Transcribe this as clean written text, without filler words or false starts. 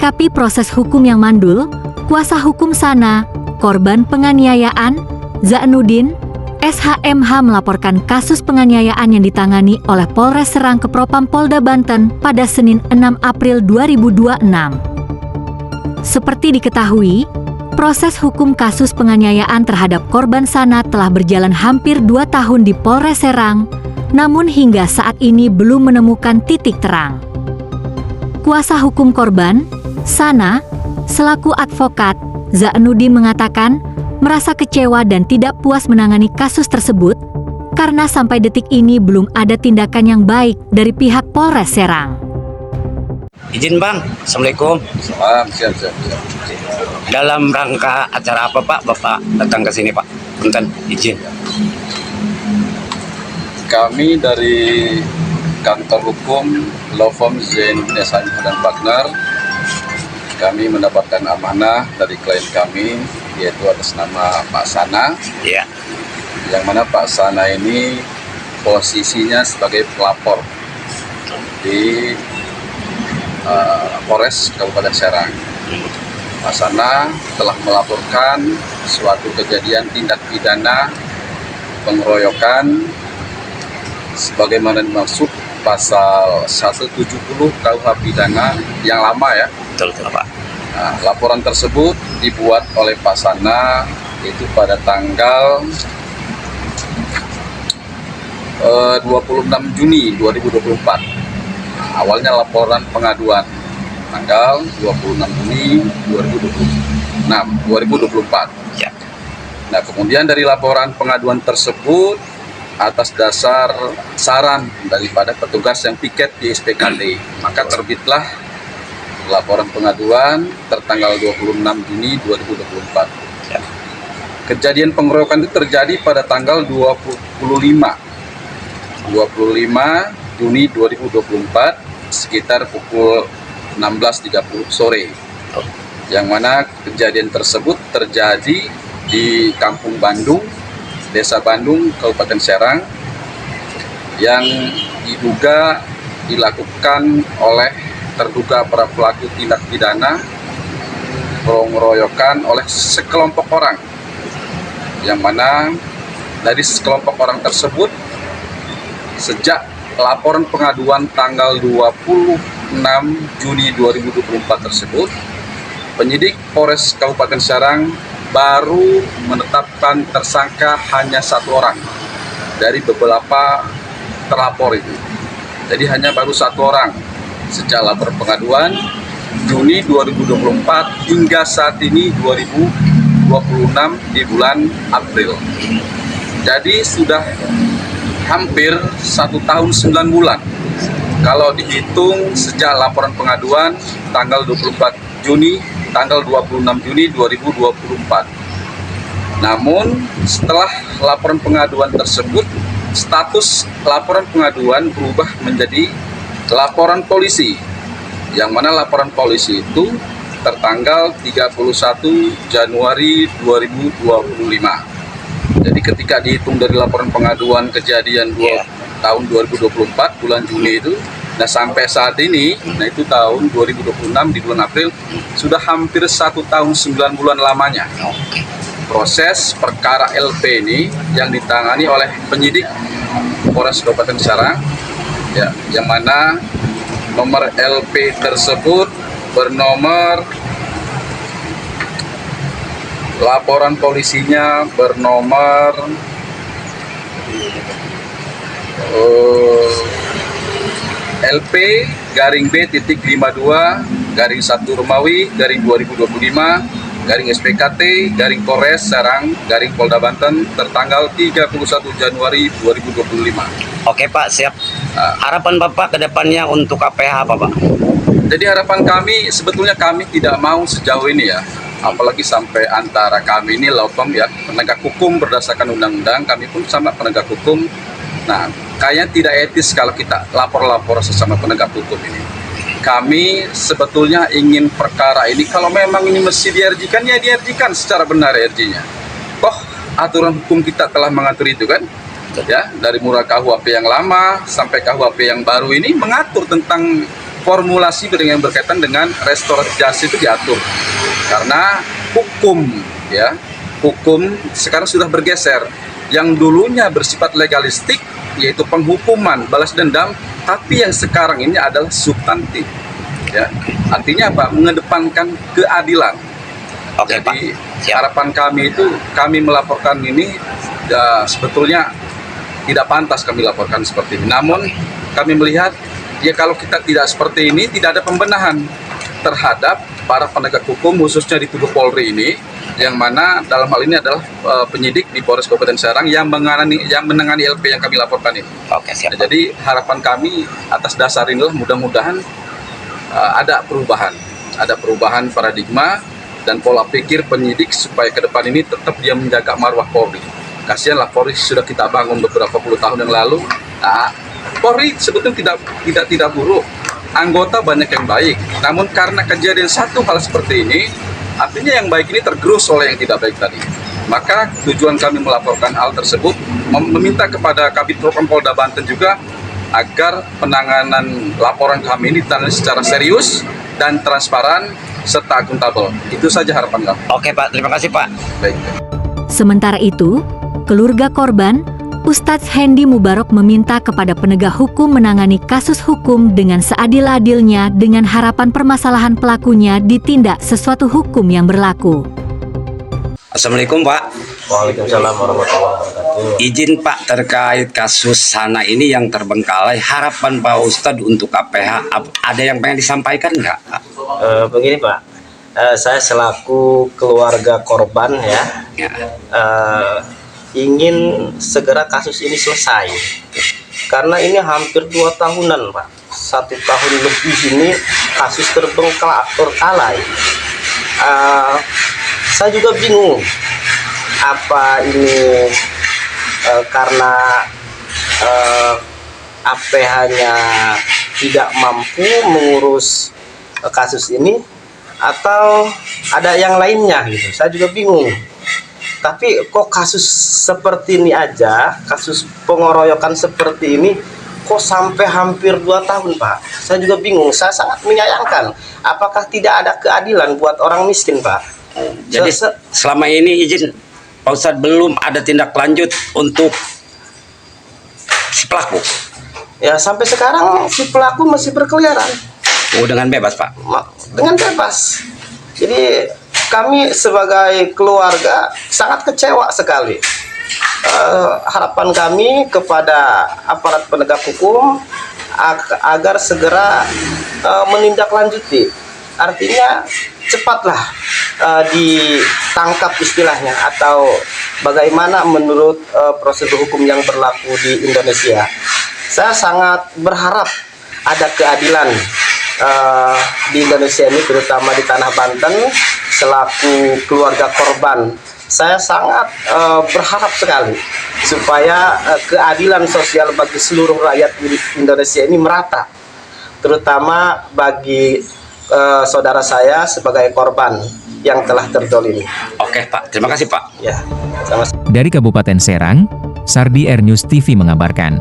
Menyikapi proses hukum yang mandul, kuasa hukum Sana, korban penganiayaan, Zainuddin, SHMH melaporkan kasus penganiayaan yang ditangani oleh Polres Serang ke Propam Polda Banten pada Senin 6 April 2026. Seperti diketahui, proses hukum kasus penganiayaan terhadap korban Sana telah berjalan hampir 2 tahun di Polres Serang, namun hingga saat ini belum menemukan titik terang. Kuasa hukum korban, Sana, selaku advokat, Zainuddin mengatakan merasa kecewa dan tidak puas menangani kasus tersebut karena sampai detik ini belum ada tindakan yang baik dari pihak Polres Serang. Izin Bang, Assalamualaikum. Siap. Dalam rangka acara apa Pak, Bapak datang ke sini Pak? Punten, izin. Kami dari kantor hukum Law Firm Zainuddin dan Partner, kami mendapatkan amanah dari klien kami, yaitu atas nama Pak Sana. Iya. Yang mana Pak Sana ini posisinya sebagai pelapor di Polres Kabupaten Serang. Pak Sana telah melaporkan suatu kejadian tindak pidana pengeroyokan sebagaimana dimaksud pasal 170 KUH pidana yang lama ya. Betul Pak. Nah, laporan tersebut dibuat oleh Pak Sana itu pada tanggal 26 Juni 2024. Nah, awalnya laporan pengaduan tanggal 26 Juni 2024. Ya. Nah, kemudian dari laporan pengaduan tersebut atas dasar saran daripada petugas yang piket di SPKT, maka terbitlah laporan pengaduan tertanggal 26 Juni 2024. Ya. Kejadian pengeroyokan itu terjadi pada tanggal 25 Juni 2024 sekitar pukul 16.30 sore. Yang mana kejadian tersebut terjadi di Kampung Bandung, Desa Bandung, Kabupaten Serang, yang diduga dilakukan oleh terduga para pelaku tindak pidana pengeroyokan oleh sekelompok orang, yang mana dari sekelompok orang tersebut sejak laporan pengaduan tanggal 26 Juni 2024 tersebut, penyidik Polres Kabupaten Serang baru menetapkan tersangka hanya 1 orang dari beberapa terlapor itu. Jadi hanya baru 1 orang sejak laporan pengaduan Juni 2024 hingga saat ini 2026 di bulan April. Jadi sudah hampir 1 tahun 9 bulan kalau dihitung sejak laporan pengaduan tanggal 24 Juni tanggal 26 Juni 2024. Namun setelah laporan pengaduan tersebut, status laporan pengaduan berubah menjadi laporan polisi, yang mana laporan polisi itu tertanggal 31 Januari 2025. Jadi ketika dihitung dari laporan pengaduan kejadian tahun 2024 bulan Juni itu, nah sampai saat ini, nah itu tahun 2026 di bulan April, sudah hampir 1 tahun 9 bulan lamanya. Proses perkara LP ini yang ditangani oleh penyidik Polres Kabupaten Serang, ya, yang mana nomor LP tersebut bernomor, laporan polisinya bernomor LP garing B.52 garing 1 Romawi garing 2025 garing SPKT garing Polres Serang garing Polda Banten tertanggal 31 Januari 2025. Oke Pak, siap. Harapan Bapak ke depannya untuk KPH apa Pak? Jadi harapan kami, sebetulnya kami tidak mau sejauh ini ya, apalagi sampai antara kami ini law firm ya, penegak hukum berdasarkan undang-undang, kami pun sama penegak hukum. Nah, kayaknya tidak etis kalau kita lapor-lapor sesama penegak hukum ini. Kami sebetulnya ingin perkara ini, kalau memang ini mesti diarjikan, ya diarjikan secara benar RJ-nya. Toh aturan hukum kita telah mengatur itu kan, ya, dari mulai KUHP yang lama sampai KUHP yang baru ini mengatur tentang formulasi yang berkaitan dengan restoratif justice itu diatur. Karena hukum sekarang sudah bergeser. Yang dulunya bersifat legalistik, yaitu penghukuman, balas dendam, tapi yang sekarang ini adalah substantif. Ya, artinya apa? Mengedepankan keadilan. Oke, Jadi Pak. Siap. harapan kami itu, kami melaporkan ini ya, sebetulnya tidak pantas kami laporkan seperti ini. Namun kami melihat ya kalau kita tidak seperti ini, tidak ada pembenahan terhadap para penegak hukum khususnya di tubuh Polri ini, yang mana dalam hal ini adalah penyidik di Polres Kabupaten Serang yang menangani LP yang kami laporkan ini. Oke, siap. Nah, jadi harapan kami atas dasar inilah mudah-mudahan ada perubahan paradigma dan pola pikir penyidik supaya ke depan ini tetap dia menjaga marwah Polri. Kasihanlah Polri sudah kita bangun beberapa puluh tahun yang lalu. Nah, Polri sebetulnya tidak buruk, anggota banyak yang baik. Namun karena kejadian satu hal seperti ini, artinya yang baik ini tergerus oleh yang tidak baik tadi. Maka tujuan kami melaporkan hal tersebut, meminta kepada Kabid Propam Polda Banten juga agar penanganan laporan kami ini ditangani secara serius dan transparan serta akuntabel. Itu saja harapan kami. Oke, Pak. Terima kasih, Pak. Baik. Sementara itu, keluarga korban, Ustadz Hendi Mubarok meminta kepada penegak hukum menangani kasus hukum dengan seadil-adilnya dengan harapan permasalahan pelakunya ditindak sesuatu hukum yang berlaku. Assalamualaikum, Pak. Waalaikumsalam warahmatullahi wabarakatuh. Izin, Pak, terkait kasus Sana ini yang terbengkalai, harapan Pak Ustadz untuk KPH, ada yang pengen disampaikan nggak, Pak? Begini Pak, saya selaku keluarga korban Ya. ingin segera kasus ini selesai. Karena ini hampir 2 tahunan Pak, 1 tahun lebih ini kasus terbengkalai. Saya juga bingung, apa ini karena APH-nya tidak mampu mengurus kasus ini atau ada yang lainnya gitu. Saya juga bingung. Tapi kok kasus seperti ini aja, kasus pengeroyokan seperti ini kok sampai hampir 2 tahun Pak. Saya juga bingung. Saya sangat menyayangkan. Apakah tidak ada keadilan buat orang miskin Pak? Jadi selama ini izin Pak Ustadz belum ada tindak lanjut untuk si pelaku. Ya sampai sekarang si pelaku masih berkeliaran. Oh, dengan bebas, Pak. Dengan bebas. Jadi kami sebagai keluarga sangat kecewa sekali. Harapan kami kepada aparat penegak hukum agar segera menindaklanjuti. Artinya cepatlah ditangkap istilahnya, atau bagaimana menurut prosedur hukum yang berlaku di Indonesia. Saya sangat berharap ada keadilan di Indonesia ini, terutama di Tanah Banten. Selaku keluarga korban, saya sangat berharap sekali supaya keadilan sosial bagi seluruh rakyat Indonesia ini merata, terutama bagi saudara saya sebagai korban yang telah terzolimi. Oke, Pak. Terima kasih, Pak. Ya, sama-sama. Dari Kabupaten Serang, Sardi Air News TV mengabarkan.